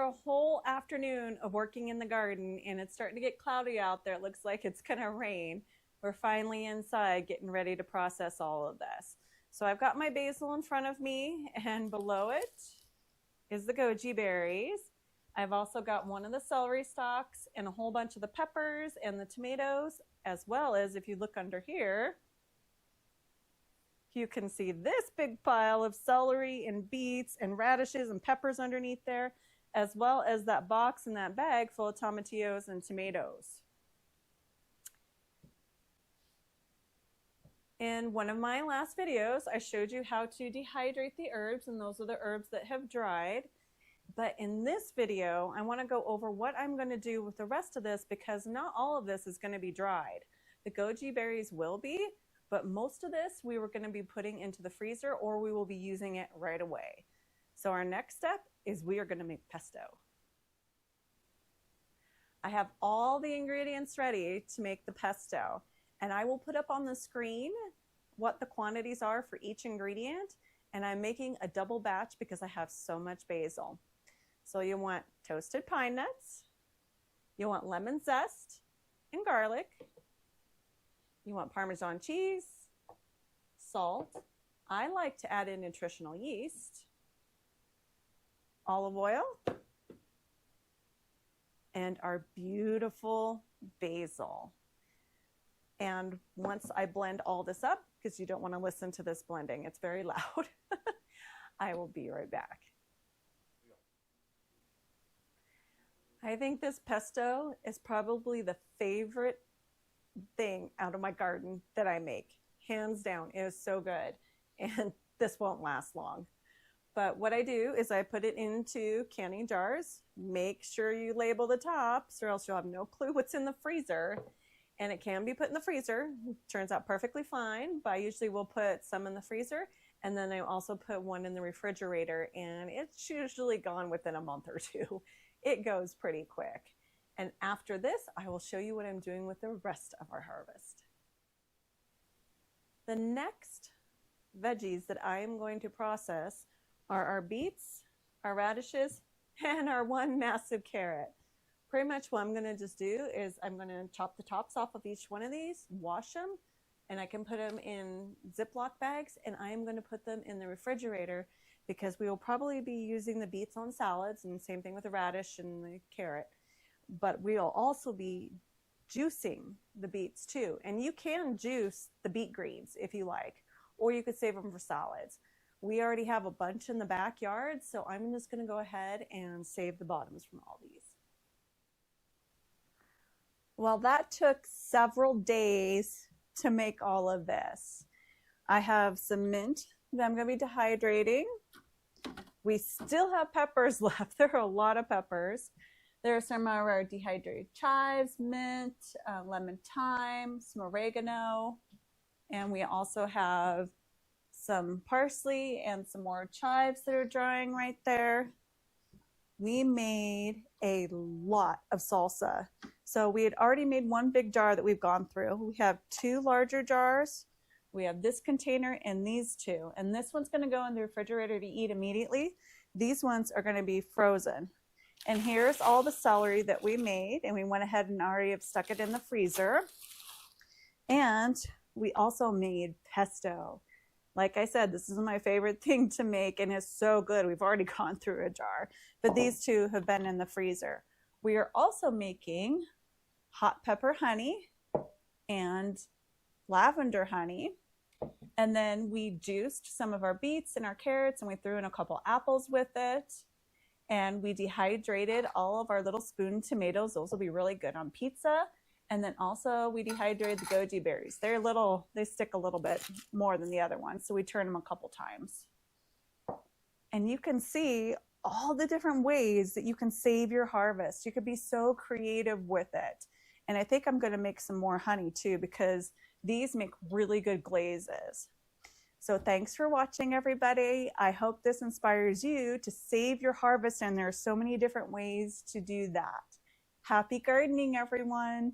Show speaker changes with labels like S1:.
S1: a whole afternoon of working in the garden and it's starting to get cloudy out there, it looks like it's gonna rain. We're finally inside getting ready to process all of this. So I've got my basil in front of me, and below it is the goji berries. I've also got one of the celery stalks and a whole bunch of the peppers and the tomatoes, as well as, if you look under here, you can see this big pile of celery and beets and radishes and peppers underneath there, as well as that box and that bag full of tomatillos and tomatoes. In one of my last videos, I showed you how to dehydrate the herbs, and those are the herbs that have dried. But in this video, I want to go over what I'm going to do with the rest of this, because not all of this is going to be dried. The goji berries will be, but most of this we were going to be putting into the freezer, or we will be using it right away. So our next step is we are going to make pesto. I have all the ingredients ready to make the pesto, and I will put up on the screen what the quantities are for each ingredient. And I'm making a double batch because I have so much basil. So you want toasted pine nuts, you want lemon zest and garlic, you want Parmesan cheese, salt. I like to add in nutritional yeast, olive oil, and our beautiful basil. And once I blend all this up, because you don't want to listen to this blending, it's very loud, I will be right back. I think this pesto is probably the favorite thing out of my garden that I make. Hands down, it is so good. And this won't last long. But what I do is I put it into canning jars. Make sure you label the tops, or else you'll have no clue what's in the freezer. And it can be put in the freezer. It turns out perfectly fine, but I usually will put some in the freezer, and then I also put one in the refrigerator, and it's usually gone within a month or two. It goes pretty quick. And after this, I will show you what I'm doing with the rest of our harvest. The next veggies that I am going to process are our beets, our radishes, and our one massive carrot. Pretty much what I'm going to just do is I'm going to chop the tops off of each one of these, wash them, and I can put them in Ziploc bags, and I'm going to put them in the refrigerator because we will probably be using the beets on salads, and same thing with the radish and the carrot. But we'll also be juicing the beets too. And you can juice the beet greens if you like, or you could save them for salads. We already have a bunch in the backyard, so I'm just going to go ahead and save the bottoms from all these. Well, that took several days to make all of this. I have some mint that I'm going to be dehydrating. We still have peppers left. There are a lot of peppers. There are some of our dehydrated chives, mint, lemon thyme, some oregano, and we also have some parsley and some more chives that are drying right there. We made a lot of salsa. So we had already made one big jar that we've gone through. We have two larger jars. We have this container and these two. And this one's going to go in the refrigerator to eat immediately. These ones are going to be frozen. And here's all the celery that we made. And we went ahead and already have stuck it in the freezer. And we also made pesto. Like I said, this is my favorite thing to make, and it's so good. We've already gone through a jar. But these two have been in the freezer. We are also making hot pepper honey and lavender honey. And then we juiced some of our beets and our carrots, and we threw in a couple apples with it. And we dehydrated all of our little spoon tomatoes. Those will be really good on pizza. And then also we dehydrated the goji berries. They're little, they stick a little bit more than the other ones, so we turn them a couple times. And you can see all the different ways that you can save your harvest. You could be so creative with it. And I think I'm going to make some more honey too, because these make really good glazes. So thanks for watching, everybody. I hope this inspires you to save your harvest, and there are so many different ways to do that. Happy gardening, everyone.